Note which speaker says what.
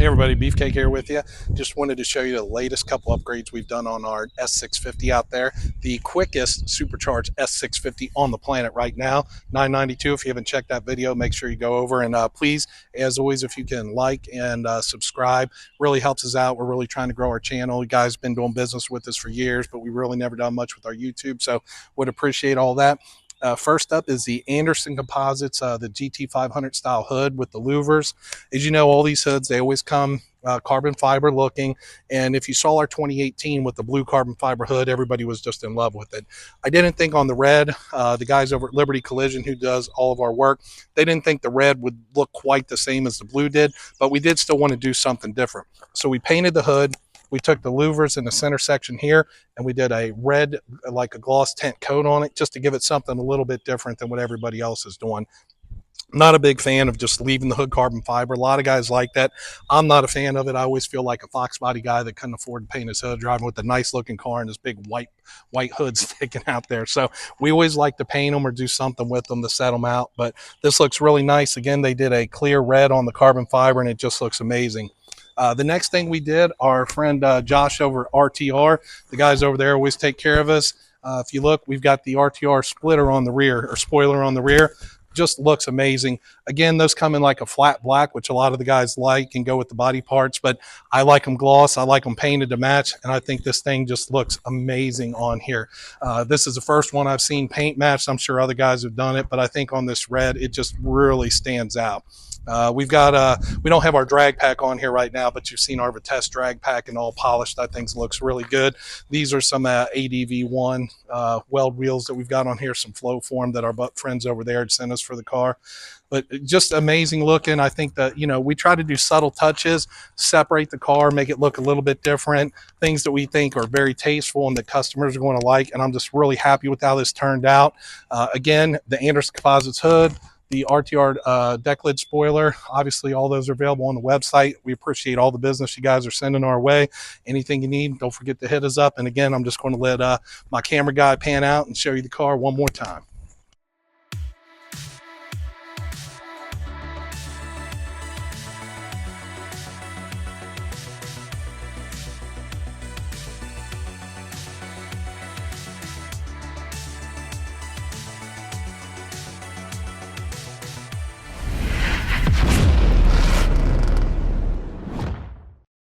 Speaker 1: Hey everybody, Beefcake here with you. Just wanted to show you the latest couple upgrades we've done on our S650 out there. The quickest supercharged S650 on the planet right now, 992. If you haven't checked that video, make sure you go over and please, as always, if you can like and subscribe, really helps us out. We're really trying to grow our channel. You guys have been doing business with us for years, but we really never done much with our YouTube, so would appreciate all that. First up is the Anderson Composites, the GT 500 style hood with the louvers. As you know, all these hoods, they always come carbon fiber looking. And if you saw our 2018 with the blue carbon fiber hood, everybody was just in love with it. I didn't think on the red, the guys over at Liberty Collision who does all of our work, they didn't think the red would look quite the same as the blue did, but we did still want to do something different. So we painted the hood. We took the louvers in the center section here and we did a red, like a gloss tint coat on it, just to give it something a little bit different than what everybody else is doing. Not a big fan of just leaving the hood carbon fiber. A lot of guys like that. I'm not a fan of it. I always feel like a Fox body guy that couldn't afford to paint his hood, driving with a nice looking car and this big white hood sticking out there. So we always like to paint them or do something with them to set them out. But this looks really nice. Again, they did a clear red on the carbon fiber and it just looks amazing. The next thing we did, our friend Josh over at RTR, the guys over there always take care of us. If you look, we've got the RTR splitter on the rear, or spoiler on the rear. Just looks amazing. Again, those come in like a flat black, which a lot of the guys like and go with the body parts, but I like them gloss. I like them painted to match, and I think this thing just looks amazing on here. This is the first one I've seen paint matched. I'm sure other guys have done it, but I think on this red, it just really stands out. We don't have our drag pack on here right now, but you've seen our Vitesse drag pack and all polished. That thing looks really good. These are some ADV1 weld wheels that we've got on here, some flow form that our friends over there had sent us for the car. But just amazing looking. I think that, you know, we try to do subtle touches, separate the car, make it look a little bit different, things that we think are very tasteful and that customers are going to like. And I'm just really happy with how this turned out. Again, the Anderson Composites hood, the RTR decklid spoiler, obviously all those are available on the website. We appreciate all the business you guys are sending our way. Anything you need, don't forget to hit us up. And again, I'm just going to let my camera guy pan out and show you the car one more time.